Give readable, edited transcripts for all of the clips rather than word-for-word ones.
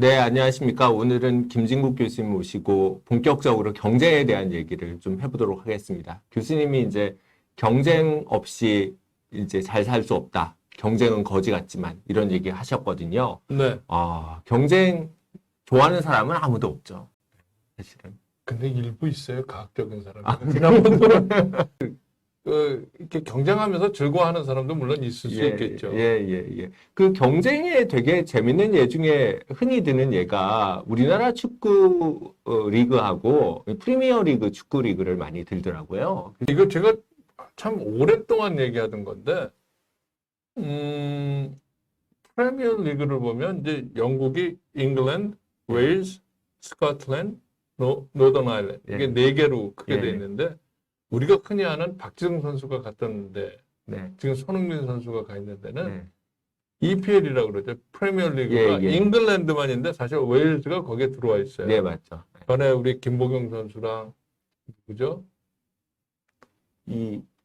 네, 안녕하십니까. 오늘은 김진국 교수님 모시고 본격적으로 경제에 대한 얘기를 좀 해보도록 하겠습니다. 교수님이 이제 경쟁 없이 이제 잘 살 수 없다. 경쟁은 거지 같지만 이런 얘기 하셨거든요. 네. 경쟁 좋아하는 사람은 아무도 없죠. 사실은. 근데 일부 있어요. 과학적인 사람이. 이렇게 경쟁하면서 즐거워하는 사람도 물론 있을 수 있겠죠. 예. 그 경쟁에 되게 재밌는 예 중에 흔히 드는 예가 우리나라 축구 리그하고 프리미어 리그 축구 리그를 많이 들더라고요. 이거 제가 참 오랫동안 얘기하던 건데, 프리미어 리그를 보면 이제 영국이 잉글랜드, 웨일스, 스코틀랜드, 노던 아일랜드 이게 네 개로 크게 돼 있는데 우리가 흔히 아는 박지성 선수가 갔던데 지금 손흥민 선수가 가 있는 데는 EPL이라고 그러죠. 프리미어 리그가 잉글랜드만인데 사실 웨일즈가 거기에 들어와 있어요. 네, 맞죠. 전에 우리 김보경 선수랑 누구죠?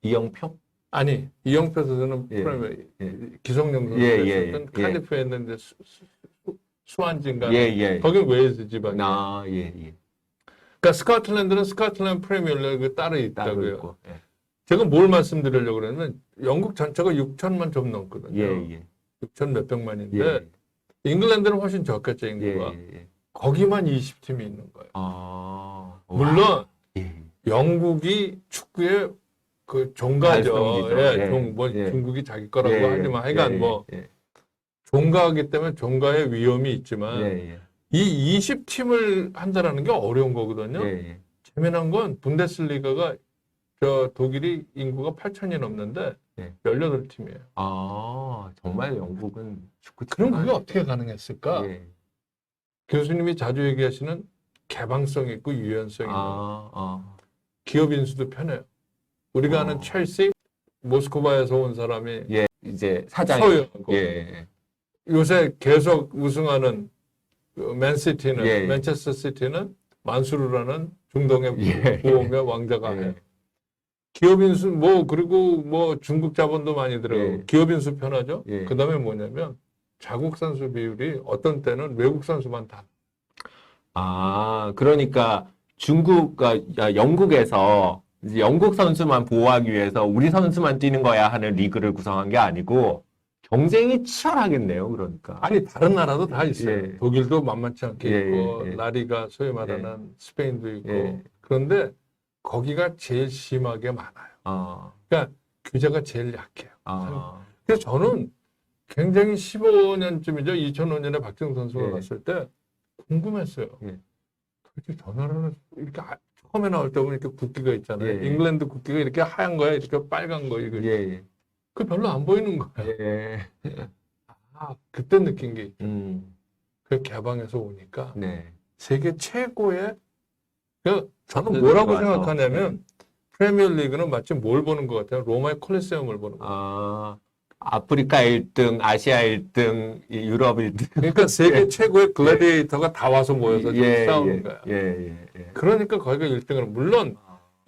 이영표? 아니, 이영표 선수는 프리미어 기성용 선수가 있었던 카디프에 했는데 수완진가 거긴 웨일즈 지방이에요. 그러니까 스코틀랜드는 스코틀랜드 프리미어 리그 따로 있다고요. 제가 뭘 말씀드리려고 그러냐면 영국 전체가 6천만 좀 넘거든요. 6천 몇백만인데 잉글랜드는 훨씬 적겠죠, 인구가. 거기만 20팀이 있는 거예요. 물론 영국이 축구의 그 종가죠. 중국이 자기 거라고 하지만 하여간 종가이기 때문에 종가의 위험이 있지만 이 20팀을 한다라는 게 어려운 거거든요. 재미난 건 분데스리가가 독일이 인구가 8천이 넘는데 18팀이에요. 정말 영국은 축구 그럼 그게 어떻게 가능했을까? 교수님이 자주 얘기하시는 개방성 있고 유연성 있는 기업 인수도 편해요. 우리가 아는 첼시, 모스크바에서 온 사람이 이제 사장이 서유하고 요새 계속 우승하는 맨시티는 맨체스터 시티는 만수르라는 중동의 부호의 왕자가 해요. 기업 인수 그리고 중국 자본도 많이 들어가고 기업 인수 편하죠. 그다음에 뭐냐면 자국 선수 비율이 어떤 때는 외국 선수만 다. 그러니까 영국에서 이제 영국 선수만 보호하기 위해서 우리 선수만 뛰는 거야 하는 리그를 구성한 게 아니고 경쟁이 치열하겠네요. 그러니까. 아니 다른 나라도 다 있어요. 독일도 만만치 않게 있고 라리가 소위 말하는 스페인도 있고 그런데 거기가 제일 심하게 많아요. 그러니까 규제가 제일 약해요. 그래서 저는 굉장히 15년쯤이죠. 2005년에 박지성 선수가 갔을 때 궁금했어요. 도대체 저 나라는 이렇게 처음에 나올 때 보면 이렇게 국기가 있잖아요. 잉글랜드 국기가 이렇게 하얀 거야, 이렇게 빨간 거 이거. 그 별로 안 보이는 거예요. 그때 느낀 게 있죠. 그 개방해서 오니까 세계 최고의 저는 뭐라고 생각하냐면 프리미어 리그는 마치 뭘 보는 것 같아요. 로마의 콜리세움을 보는 것 같아요. 아프리카 1등, 아시아 1등, 유럽 1등. 그러니까 세계 최고의 글래디에이터가 다 와서 모여서 싸우는 거야. 그러니까 거기가 1등을 물론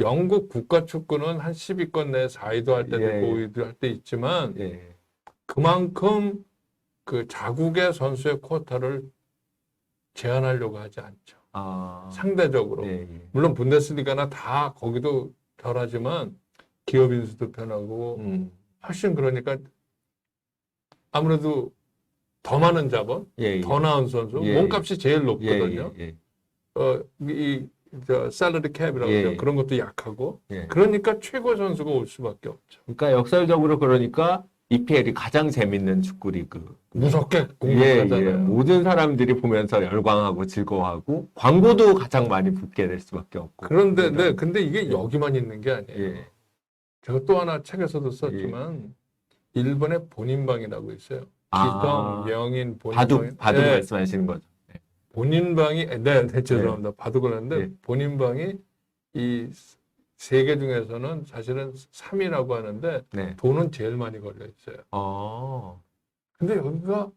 영국 국가 축구는 한 10위권 내에 4위도 할 때도 있고 5위도 할 때 있지만 그만큼 그 자국의 선수의 쿼터를 제한하려고 하지 않죠. 상대적으로. 물론 분데스리가나 다 거기도 덜하지만 기업 인수도 편하고 훨씬 그러니까 아무래도 더 많은 자본, 더 나은 선수, 몸값이 제일 높거든요. 샐러리 캡이라고 하죠. 그런 것도 약하고. 그러니까 최고 선수가 올 수밖에 없죠. 그러니까 역설적으로 그러니까 EPL이 가장 재밌는 축구 리그. 무섭게 공격하잖아요. 모든 사람들이 보면서 열광하고 즐거워하고 광고도 가장 많이 붙게 될 수밖에 없고. 그런데 근데 이게 여기만 있는 게 아니에요. 제가 또 하나 책에서도 썼지만 일본의 본인방이라고 있어요. 기성, 명인, 본인방. 바둑 말씀하시는 거죠. 본인방이 죄송합니다. 바둑을 했는데 본인방이 이 세 개 중에서는 사실은 3위라고 하는데 돈은 제일 많이 걸려 있어요. 근데 여기가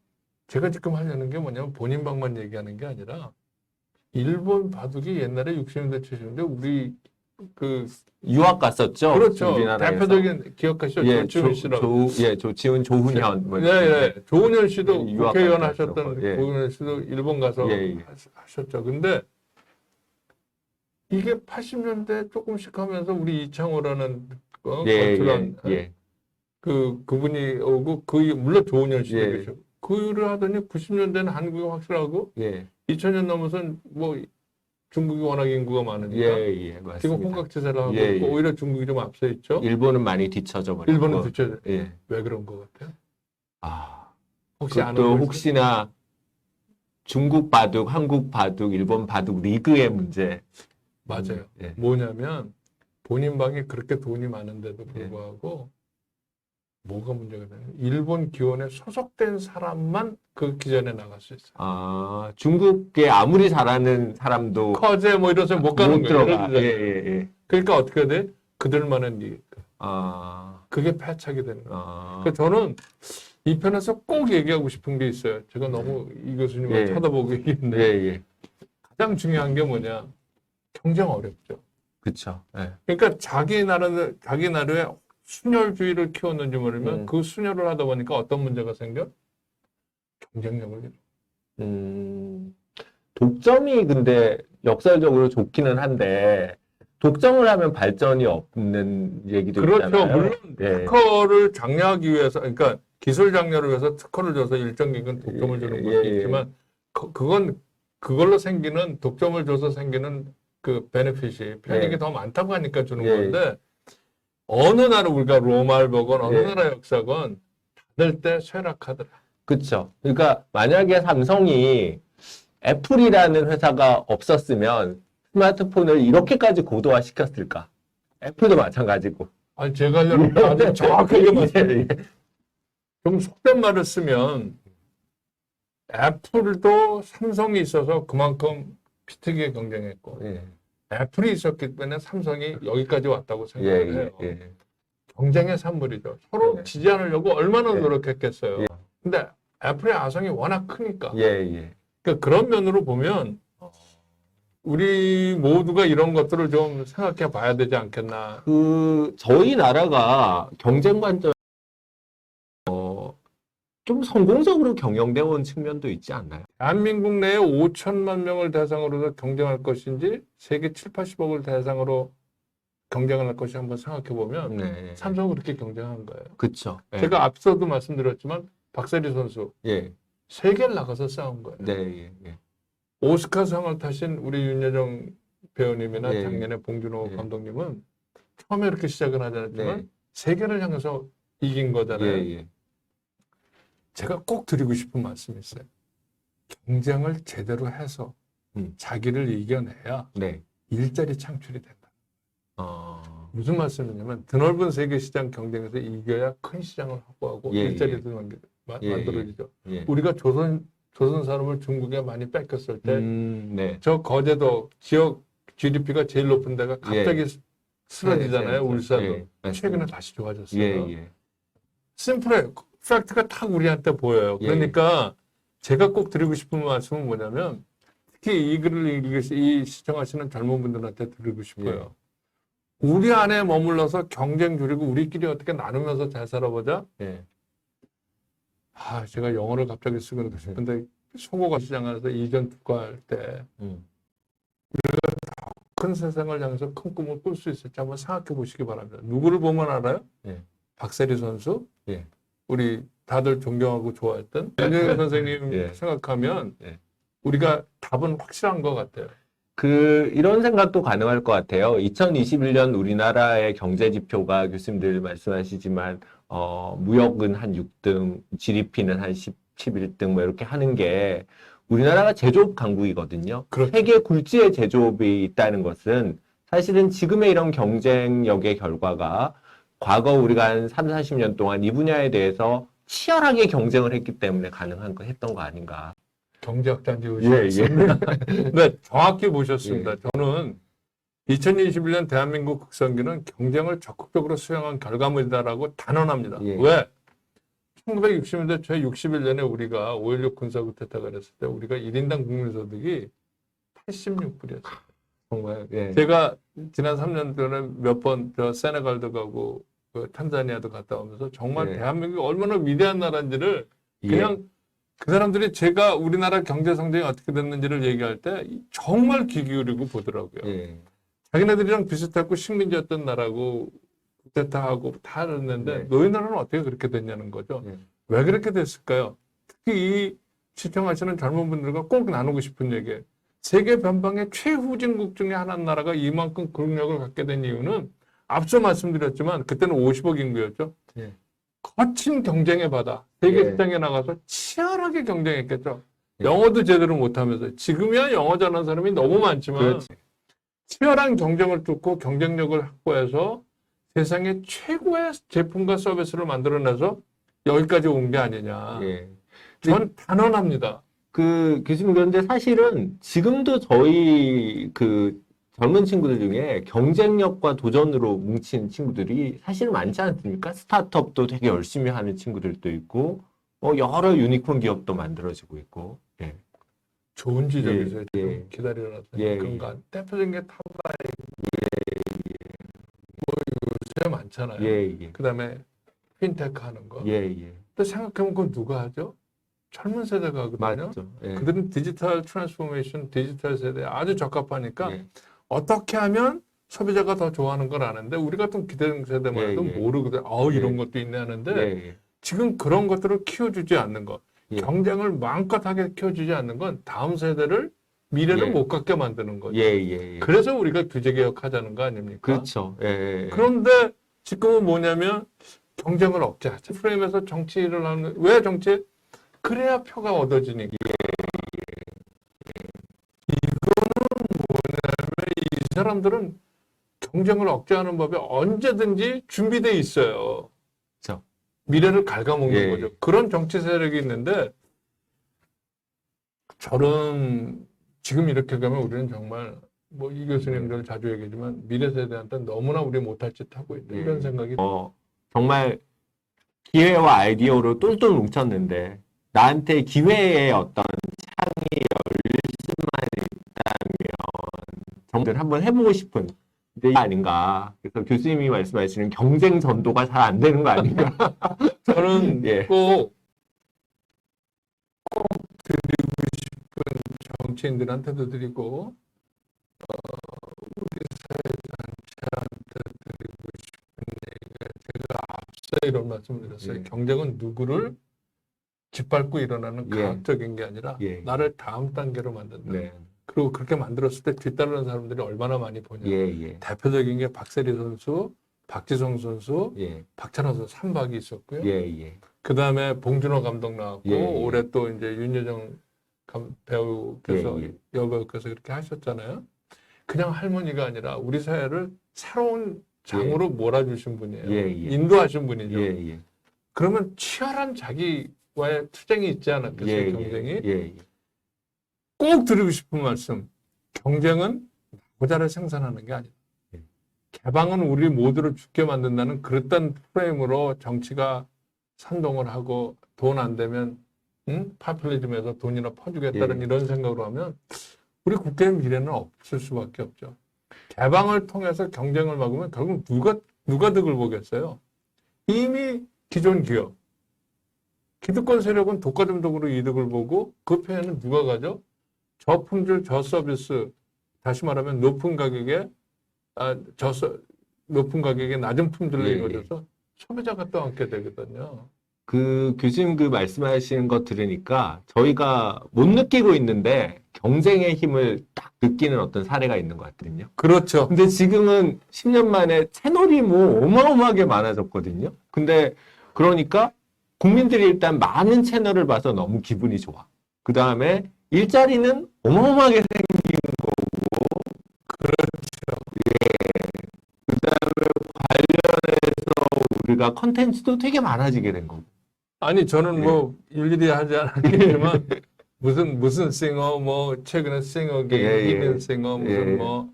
제가 지금 하려는 게 뭐냐면 본인방만 얘기하는 게 아니라 일본 바둑이 옛날에 60년대 70년대 우리 그 유학 갔었죠. 그렇죠. 우리나라에서. 대표적인 기억하시죠? 예, 조치훈 씨라고. 조치훈, 조훈현. 뭐 예, 예. 조훈현 씨도 유학 국회의원 갔다 하셨던 왔었고, 예. 조훈현 씨도 일본 가서 예, 예. 하셨죠. 근데 이게 80년대 조금씩 하면서 우리 이창호라는 건출한 그분이 오고 물론 조훈현 씨도 예. 계시고 그를 하더니 90년대는 한국이 확실하고 예. 2000년 넘어선 뭐 중국이 워낙 인구가 많으니까 예, 맞습니다. 지금 홍각지세를 하고 예, 있고 예. 오히려 중국이 좀 앞서 있죠. 일본은 많이 뒤쳐져 버렸고. 일본은 뒤쳐져. 예. 왜 그런 것 같아요? 혹시 또 혹시나 중국 바둑, 한국 바둑, 일본 바둑 리그의 문제. 맞아요. 예. 뭐냐면 본인 방에 그렇게 돈이 많은데도 불구하고 뭐가 문제가 되냐면 일본 기원에 소속된 사람만 그 기전에 나갈 수 있어요. 중국에 아무리 잘하는 사람도 커제 뭐 이런 사람 못 가는 거예요. 들어가. 예. 그러니까 어떻게 돼? 그들만의 리 아. 그게 패착이 되는 거예요. 그러니까 저는 이 편에서 꼭 얘기하고 싶은 게 있어요. 제가 너무 이 교수님을 쳐다보고 얘기했는데 가장 중요한 게 뭐냐? 경쟁 어렵죠. 그렇죠. 예. 그러니까 자기 나라의 순혈주의를 키웠는지 모르면 그 순혈을 하다 보니까 어떤 문제가 생겨? 경쟁력을 잃어. 독점이 근데 역사적으로 좋기는 한데 독점을 하면 발전이 없는 얘기도 있잖아요. 그렇죠. 물론 특허를 장려하기 위해서, 그러니까 기술 장려를 위해서 특허를 줘서 일정 기간 독점을 주는 것도 있지만 그걸로 생기는 독점을 줘서 생기는 그 베네핏이 편익이 더 많다고 하니까 주는 건데 어느 나라 우리가 로마를 보건 어느 나라 역사건 닫을 때 쇠락하더라. 그렇죠. 그러니까 만약에 삼성이 애플이라는 회사가 없었으면 스마트폰을 이렇게까지 고도화 시켰을까? 애플도 마찬가지고. 아니 제가 아주 정확하게 말씀드려요. 좀 속된 말을 쓰면 애플도 삼성이 있어서 그만큼 피트기에 경쟁했고 애플이 있었기 때문에 삼성이 여기까지 왔다고 생각을 해요. 경쟁의 산물이죠. 서로 지지 않으려고 얼마나 노력했겠어요. 근데 애플의 아성이 워낙 크니까. 그러니까 그런 면으로 보면 우리 모두가 이런 것들을 좀 생각해 봐야 되지 않겠나. 저희 나라가 경쟁 관점 좀 성공적으로 경영되어 온 측면도 있지 않나요? 대한민국 내에 5천만 명을 대상으로 경쟁할 것인지 세계 7, 80억을 대상으로 경쟁을 할 것인지 한번 생각해 보면 삼성은 그렇게 경쟁한 거예요. 그렇죠. 제가 앞서도 말씀드렸지만 박세리 선수 세계를 나가서 싸운 거예요. 오스카상을 타신 우리 윤여정 배우님이나 작년에 봉준호 감독님은 처음에 이렇게 시작은 하지 않았지만 세계를 향해서 이긴 거잖아요. 제가 꼭 드리고 싶은 말씀이 있어요. 경쟁을 제대로 해서 자기를 이겨내야 일자리 창출이 된다. 무슨 말씀이냐면 드넓은 세계 시장 경쟁에서 이겨야 큰 시장을 확보하고 일자리도 만들어지죠. 우리가 조선 산업을 중국에 많이 뺏겼을 때 저 거제도 지역 GDP가 제일 높은 데가 갑자기 쓰러지잖아요. 울산도. 최근에 다시 좋아졌어요. 심플해. 팩트가 딱 우리한테 보여요. 그러니까 제가 꼭 드리고 싶은 말씀은 뭐냐면 특히 이 글을 이 시청하시는 젊은 분들한테 드리고 싶어요. 우리 안에 머물러서 경쟁 줄이고 우리끼리 어떻게 나누면서 잘 살아보자. 제가 영어를 갑자기 쓰고 싶은데 송호가 시장 안에서 이전 투과할 때 우리가 더 큰 세상을 향해서 큰 꿈을 꿀 수 있을지 한번 생각해 보시기 바랍니다. 누구를 보면 알아요? 박세리 선수, 우리 다들 존경하고 좋아했던 윤여정 선생님 생각하면 우리가 답은 확실한 것 같아요. 이런 생각도 가능할 것 같아요. 2021년 우리나라의 경제 지표가 교수님들 말씀하시지만, 무역은 한 6등, GDP는 한 11등, 뭐 이렇게 하는 게 우리나라가 제조업 강국이거든요. 그렇죠. 세계 굴지의 제조업이 있다는 것은 사실은 지금의 이런 경쟁력의 결과가 과거 우리가 한 3, 40년 동안 이 분야에 대해서 치열하게 경쟁을 했기 때문에 했던 거 아닌가. 경제학자인지 오셨습니다. 네, 정확히 보셨습니다. 저는 2021년 대한민국 국성기는 경쟁을 적극적으로 수행한 결과물이다라고 단언합니다. 왜? 1960년대 초 61년에 우리가 5.16 군사 쿠데타가 됐을 때 우리가 1인당 국민소득이 86불이었어요. 정말. 예. 제가 지난 3년 전에 몇 번 저 세네갈도 가고 그 탄자니아도 갔다 오면서 정말 예. 대한민국이 얼마나 위대한 나라인지를 예. 그냥 그 사람들이 제가 우리나라 경제 성장이 어떻게 됐는지를 얘기할 때 정말 귀 기울이고 보더라고요. 예. 자기네들이랑 비슷하고 식민지였던 나라고 쿠데타하고 다 했는데 네. 너희 나라는 어떻게 그렇게 됐냐는 거죠. 네. 왜 그렇게 됐을까요? 특히 이 시청하시는 젊은 분들과 꼭 나누고 싶은 얘기예요. 세계 변방의 최후진국 중에 하나인 나라가 이만큼 국력을 갖게 된 이유는 앞서 말씀드렸지만 그때는 50억 인구였죠. 네. 거친 경쟁의 바다. 세계 네. 시장에 나가서 치열하게 경쟁했겠죠. 네. 영어도 제대로 못하면서. 지금이야 영어 잘하는 사람이 너무 많지만 그렇지. 치열한 경쟁을 뚫고 경쟁력을 확보해서 세상의 최고의 제품과 서비스를 만들어내서 여기까지 온 게 아니냐. 예. 전 단언합니다. 그 교수님, 그런데 사실은 지금도 저희 그 젊은 친구들 중에 경쟁력과 도전으로 뭉친 친구들이 사실 많지 않습니까? 스타트업도 되게 열심히 하는 친구들도 있고, 여러 유니콘 기업도 만들어지고 있고. 예. 좋은 지적이세요. 예, 지금 예. 기다려놨더니 예, 그런가. 대표적인 게 탑라인. 요새 많잖아요. 예, 예. 그다음에 핀테크 하는 거. 예, 예. 또 생각해보면 그건 누가 하죠? 젊은 세대가 하거든요. 맞죠. 예. 그들은 디지털 트랜스포메이션, 디지털 세대에 아주 적합하니까 예. 어떻게 하면 소비자가 더 좋아하는 걸 아는데 우리 같은 기대 세대만 해도 예, 예. 모르거든. 이런 것도 있네 하는데 예, 예. 지금 그런 것들을 키워주지 않는 것, 예. 경쟁을 마음껏 하게 키워주지 않는 건 다음 세대를 미래를 예. 못 갖게 만드는 거죠. 예, 예, 예. 그래서 우리가 규제 개혁하자는 거 아닙니까? 그렇죠. 예, 예. 그런데 지금은 뭐냐면 경쟁을 억제하자. 프레임에서 정치를 하는 왜 정치? 그래야 표가 얻어지니까. 이 사람들은 경쟁을 억제하는 법에 언제든지 준비돼 있어요. 그렇죠. 미래를 갉아먹는 예. 거죠. 그런 정치 세력이 있는데 저는 지금 이렇게 가면 우리는 정말 뭐 이 교수님들 자주 얘기하지만 미래 세대한테 너무나 우리 못할 짓 하고 있다. 예. 이런 생각이 정말 기회와 아이디어로 똘똘 뭉쳤는데 나한테 기회의 어떤 창이 열릴 수만 있다면 정말 한번 해보고 싶은 게 아닌가. 그래서 교수님이 말씀하시는 경쟁 전도가 잘 안 되는 거 아닌가. 저는 예. 꼭 드리고 싶은 정치인들한테도 드리고 우리 사회 전체한테 드리고 싶은 얘기가 제가 앞서 이런 말씀을 드렸어요. 예. 경쟁은 누구를 짓밟고 일어나는 예. 과학적인 게 아니라 예. 나를 다음 단계로 만든다. 네. 그리고 그렇게 만들었을 때 뒤따르는 사람들이 얼마나 많이 보냐. 예, 예. 대표적인 게 박세리 선수, 박지성 선수, 예. 박찬호 선수 3박이 있었고요. 예, 예. 그 다음에 봉준호 감독 나왔고 예, 예. 올해 또 이제 윤여정 배우께서 예, 예. 여배우께서 그렇게 하셨잖아요. 그냥 할머니가 아니라 우리 사회를 새로운 장으로 몰아주신 분이에요. 예, 예. 인도하신 분이죠. 예, 예. 그러면 치열한 자기와의 투쟁이 있지 않았겠어요? 예, 경쟁이. 예, 예. 꼭 드리고 싶은 말씀. 경쟁은 나보다를 생산하는 게 아니다. 예. 개방은 우리 모두를 죽게 만든다는 그릇된 프레임으로 정치가 선동을 하고 돈 안 되면 파퓰리즘에서 돈이나 퍼주겠다는 예. 이런 생각으로 하면 우리 국가의 미래는 없을 수밖에 없죠. 개방을 통해서 경쟁을 막으면 결국 누가 득을 보겠어요? 이미 기존 기업, 기득권 세력은 독과점적으로 이득을 보고 그 편에는 누가 가죠? 저품질, 저서비스, 다시 말하면 높은 가격에 높은 가격에 낮은 품질로 예, 이루어져서 소비자가 떠안게 되거든요. 그 교수님 그 말씀하시는 거 들으니까 저희가 못 느끼고 있는데 경쟁의 힘을 딱 느끼는 어떤 사례가 있는 것 같거든요. 그렇죠. 근데 지금은 10년 만에 채널이 뭐 어마어마하게 많아졌거든요. 근데 그러니까 국민들이 일단 많은 채널을 봐서 너무 기분이 좋아. 그 다음에 일자리는 어마어마하게 생긴 거고. 그렇죠. 예. 그 다음에 관련해서 우리가 컨텐츠도 되게 많아지게 된 거고. 아니 저는 예. 뭐 일일이 하지 않았겠지만 무슨 싱어 뭐 최근에 싱어계 예, 예. 히든 싱어 무슨 예. 뭐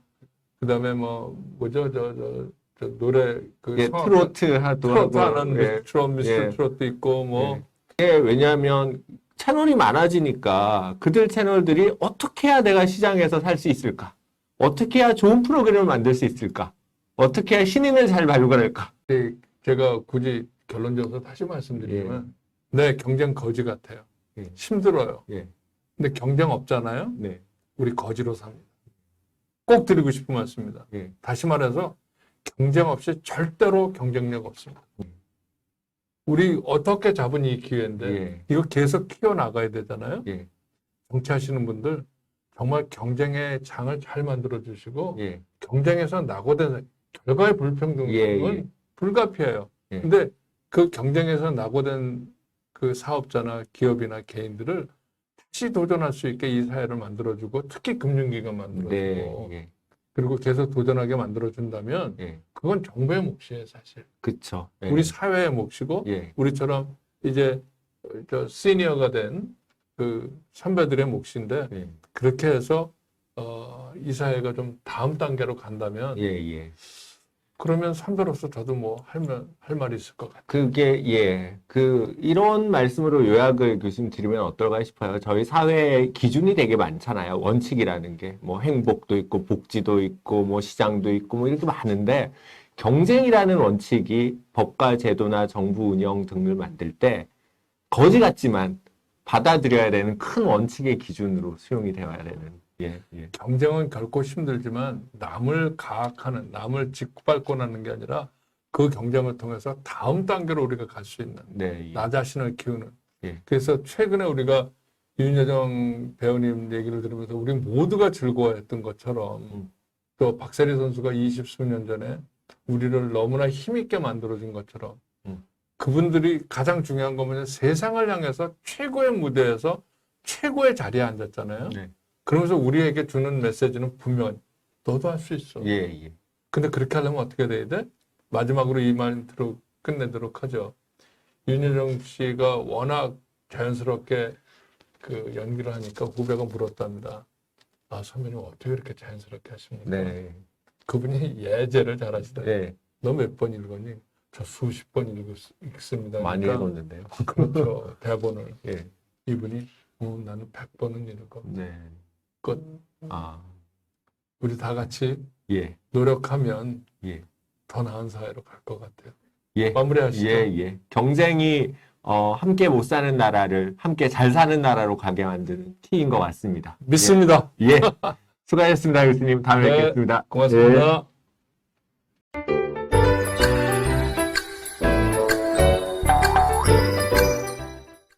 그다음에 뭐 뭐죠 저 노래 그 예, 트로트 하도 트로트 하고. 하는 예. 미스터 예. 트로트 있고 뭐 예. 왜냐하면 채널이 많아지니까 그들 채널들이 어떻게 해야 내가 시장에서 살 수 있을까? 어떻게 해야 좋은 프로그램을 만들 수 있을까? 어떻게 해야 신인을 잘 발굴할까? 제가 굳이 결론 지어서 다시 말씀드리면, 네, 경쟁 거지 같아요. 힘들어요. 근데 경쟁 없잖아요. 우리 거지로 삽니다. 꼭 드리고 싶은 말씀입니다. 다시 말해서 경쟁 없이 절대로 경쟁력 없습니다. 우리 어떻게 잡은 이 기회인데 이거 계속 키워나가야 되잖아요. 정치하시는 분들 정말 경쟁의 장을 잘 만들어 주시고 경쟁에서 낙오된 결과의 불평등은 불가피해요. 근데 그 경쟁에서 낙오된 그 사업자나 기업이나 개인들을 다시 도전할 수 있게 이 사회를 만들어주고 특히 금융기관 만들어주고 그리고 계속 도전하게 만들어준다면 그건 정부의 몫이에요, 사실. 그렇죠. 우리 사회의 몫이고 우리처럼 이제 저 시니어가 된 그 선배들의 몫인데 그렇게 해서 이 사회가 좀 다음 단계로 간다면 그러면 선배로서 저도 뭐 할 말이 있을 것 같아요. 그게 이런 말씀으로 요약을 교수님 드리면 어떨까 싶어요. 저희 사회에 기준이 되게 많잖아요. 원칙이라는 게 뭐 행복도 있고 복지도 있고 뭐 시장도 있고 뭐 이렇게 많은데 경쟁이라는 원칙이 법과 제도나 정부 운영 등을 만들 때 거지 같지만 받아들여야 되는 큰 원칙의 기준으로 수용이 되어야 되는. 경쟁은 결코 힘들지만 남을 가학하는, 남을 짓밟고나는 게 아니라 그 경쟁을 통해서 다음 단계로 우리가 갈 수 있는 나 자신을 키우는. 그래서 최근에 우리가 윤여정 배우님 얘기를 들으면서 우리 모두가 즐거워했던 것처럼 또 박세리 선수가 20수년 전에 우리를 너무나 힘있게 만들어준 것처럼 그분들이 가장 중요한 건 뭐냐 세상을 향해서 최고의 무대에서 최고의 자리에 앉았잖아요. 그러면서 우리에게 주는 메시지는 분명 너도 할 수 있어. 근데 그렇게 하려면 어떻게 돼야 돼? 마지막으로 이 말로 끝내도록 하죠. 윤여정 씨가 워낙 자연스럽게 그 연기를 하니까 후배가 물었답니다. 아, 선배님 어떻게 이렇게 자연스럽게 하십니까? 그분이 예제를 잘 하시더라고요. 너 몇 번 읽었니? 저 수십 번 읽습니다. 많이 읽었는데요. 그렇죠. 대본을. 이분이 나는 100번은 읽어. 끝. 우리 다 같이 노력하면 더 나은 사회로 갈 것 같아요. 마무리하시죠. 경쟁이 함께 못 사는 나라를 함께 잘 사는 나라로 가게 만드는 키인 것 같습니다. 믿습니다. 수고하셨습니다, 교수님. 다음에 뵙겠습니다. 고맙습니다.